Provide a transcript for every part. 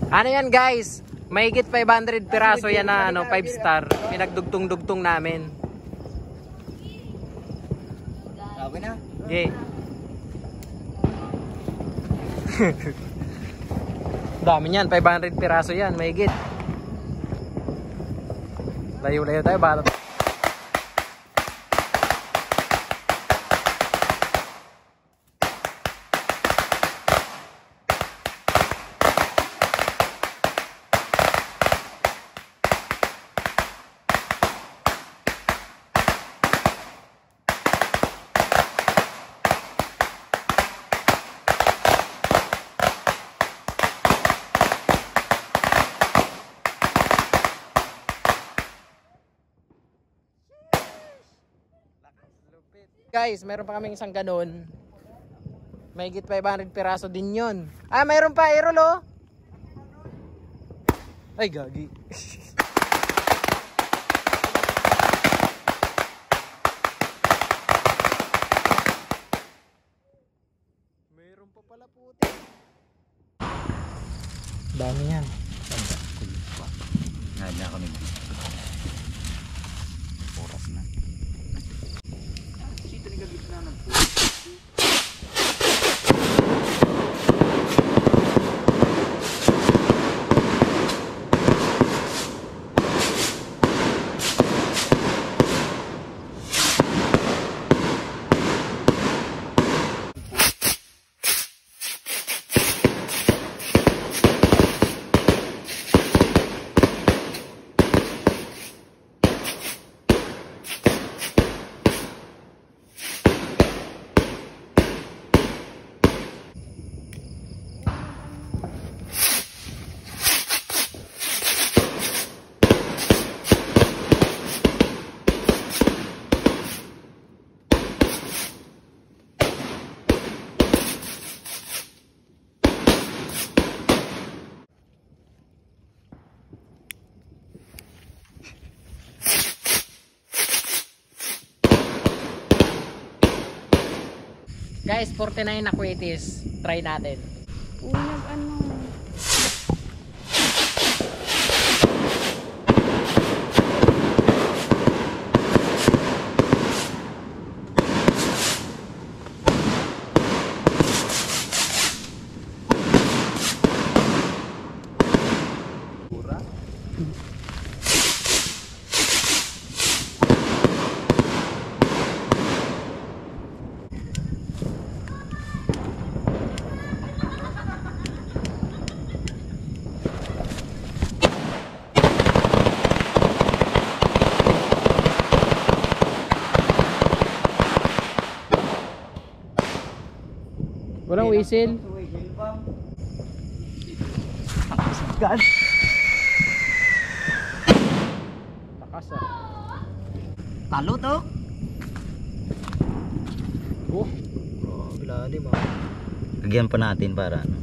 Ano yan guys? Mahigit 500 piraso yan na 5 star. Pinagdugtong-dugtong namin. Okay na? Okay. Dami yan, 500 piraso yan, mahigit. Layo-layo tayo, bala. Guys, meron pa kaming isang ganun. Mahigit 500 piraso din yun. Ah, mayroon pa, Errol oh. Ay, gagi. Meron pa pala puti. Dami yan. Ngayon na kami. Oras na. Sito ni gagit na ng puti. Guys, 49 na kwetis. Try natin. Unag ano. Walang whistle. God. Takas ah. Talo to. Oh. Lalim ah. Lagyan pa natin para ano.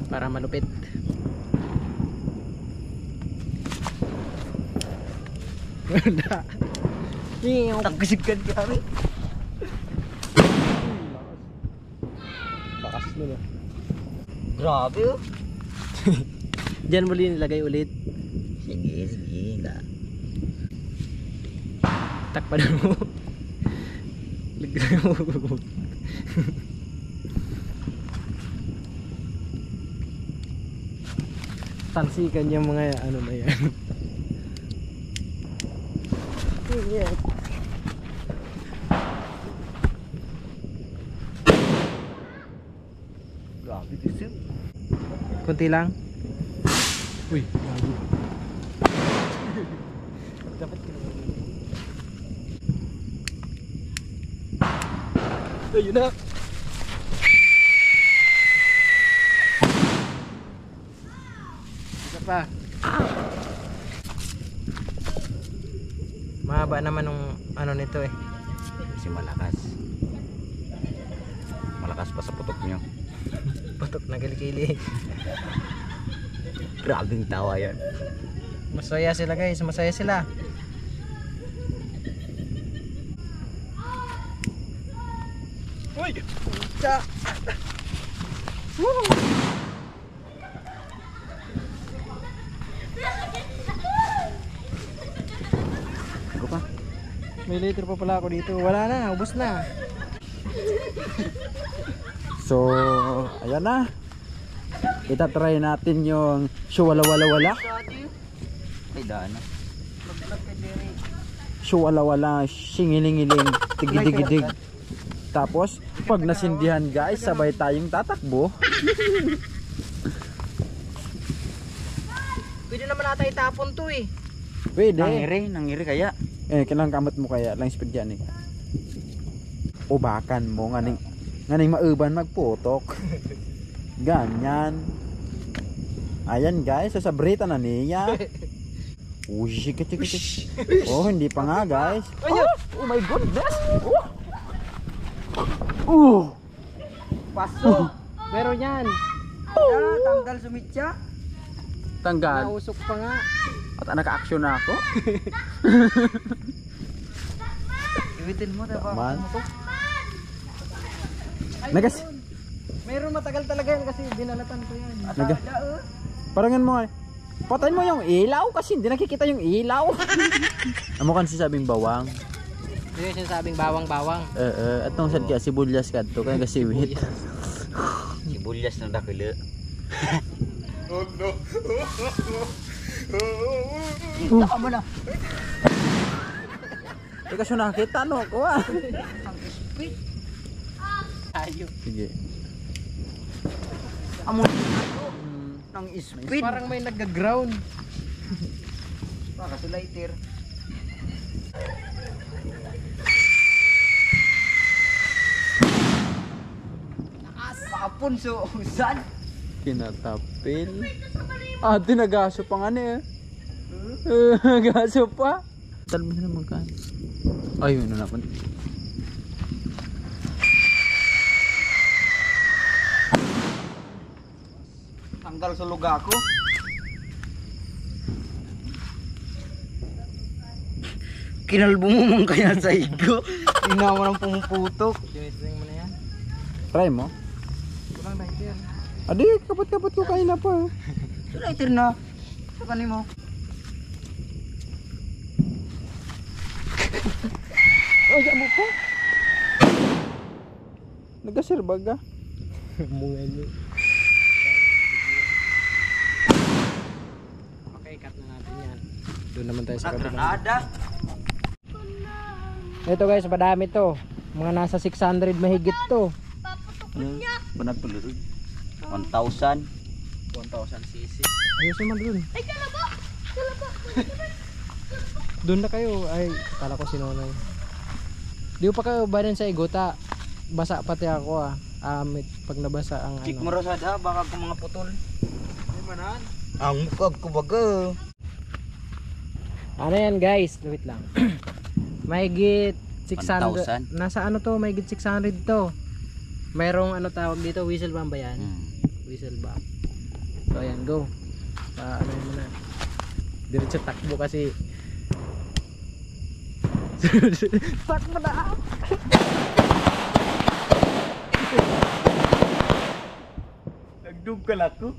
Para malupit. Wala. Tangkasigan kami. Takas nun ah. Grabe oh. Diyan muli nilagay ulit. Sige, sige. Takpan mo. Lagyan mo. Tansikan yung mga ano na yan. Yeah. Grabe disip. Kunti lang. Uy, gago. Dapat ayun na. Isa pa. Mahaba naman nung ano nito eh. Kasi malakas. Malakas pa sa putok nyo. Patok na kilikili. Grabing tawa yan. Masaya sila guys, masaya sila. Uy! Puta! May later pa pala ako dito. Wala na, ubos na. So, ayan na. Itatry natin yung wala. Ay, daan na. Wala, singiling-iling, tigidigidig. Tapos, pag nasindihan guys, sabay tayong tatakbo. Pwede naman natin itapon to eh. Pwede. Nangiri kaya. Kailangan kamot mo kaya lang speed yan eh. Ubakan mo, nganing mauban magputok. Ganyan. Ayan guys, sasabrita na niya. Uy, sikit. Oh, hindi pa nga guys. Oh my goodness. Paso. Meron yan. Tanggal sumitya. Tanggal. Nausok pa nga. At naka-action na ako. Iwitin mo, diba? Man. Ay, Nagas. meron matagal talaga yan kasi binalatan ko yan. Parangan mo eh. Patayin mo yung ilaw kasi hindi nakikita yung ilaw. Amo kan sabing bawang. Ito yung sinasabing bawang-bawang. At nung sad ka sibuyas kadto kaya gasiwit. Sibulyas na dakilo. Kita mo na. Teka siya nakita no ko ah. Tayo. Sige. Amo ng speed. Parang may nag-ground. Baka sa lighter. Nakapunso. Saan? Kinatapil. Tinagaso pa nga niya. Gaso pa. Talbo na naman ka. Ayun na naman. Tanggal sa luga ko. Kinalbo mo mong kaya sa igo. Tingnan mo ng pumuputok. Tinising mo na yan. Try mo. Walang lighter. Adi, kapot-kapot ko kain na pa. Sa lighter na. Sa kanin mo. Ay, mo ko. Nagkasirbag ka. Munga nyo. Okay, cut na natin yan. Doon naman tayo sa kabila. Granada. Ito guys, madami to. Mga nasa 600 mahigit to. Banag tuloy. 1,000. 1,000 cc. Ayos naman dun. Doon na kayo. Ay, kala ko sinunay. Di pa kayo ba sa igota? Basa pati ako ah. Pag nabasa ang Kik ano. mo rasada, baka ko mga putol. Ay manan. Ang mukag ko baga. Ano yan guys? Wait lang. Mahigit 1,000. 600. Nasa ano to? Mahigit 600 to. Merong ano tawag dito? Whistle bomb ba yan? Whistle bomb. So ayan, go. Ano mo na. Diretso takbo kasi. Takbo na. Nagdug ka lako.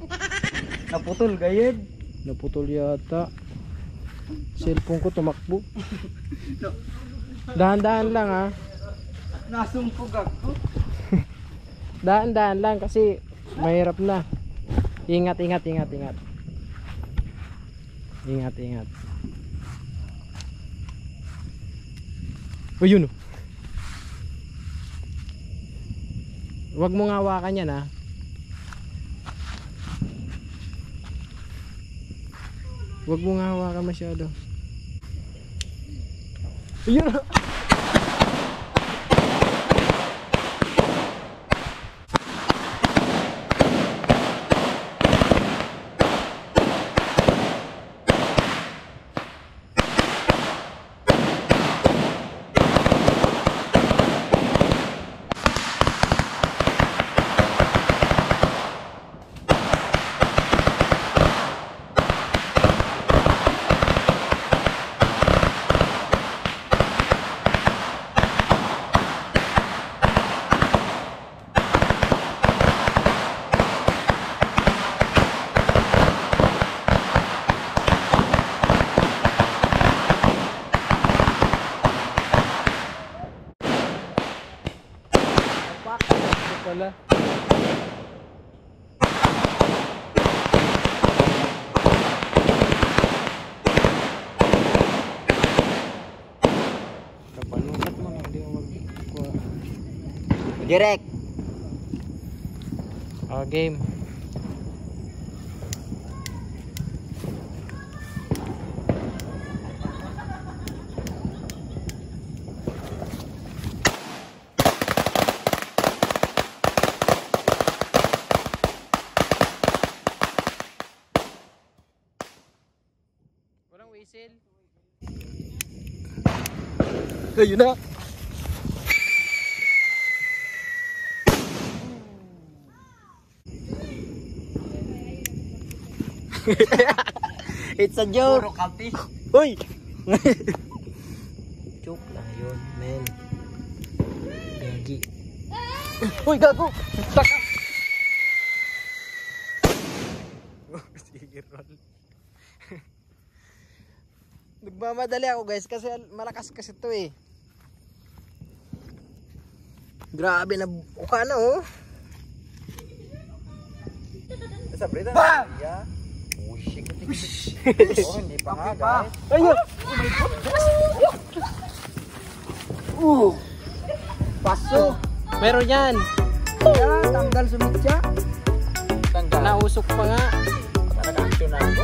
Naputol gayud. Naputol yata. Cellphone ko tumakbo. Dahan-dahan lang ha. Nasumpog ako. Dahan-dahan lang kasi mahirap na. Ingat. Ingat. Oh, yun. Huwag mong hawakan yan ha. Huwag mong hawakan masyado. Ayun. Wala. Kapanusat mo na, hindi mo magkuha. Direct. Oh, game. Walang whistle. Ayun na. It's a joke. Puro kapi. Uy! Joke lang yun, men. Gagi. Uy, gago! Taka! Sige, Ron. Nagmamadali ako guys kasi malakas kasi to eh. Grabe na uka na oh. Sa Brita. Pa! Yeah. Oh, hindi pa nga guys. Ayun! Paso. Meron yan! Ya, tanggal sumitya. Nausok pa nga. Nag-action na ako.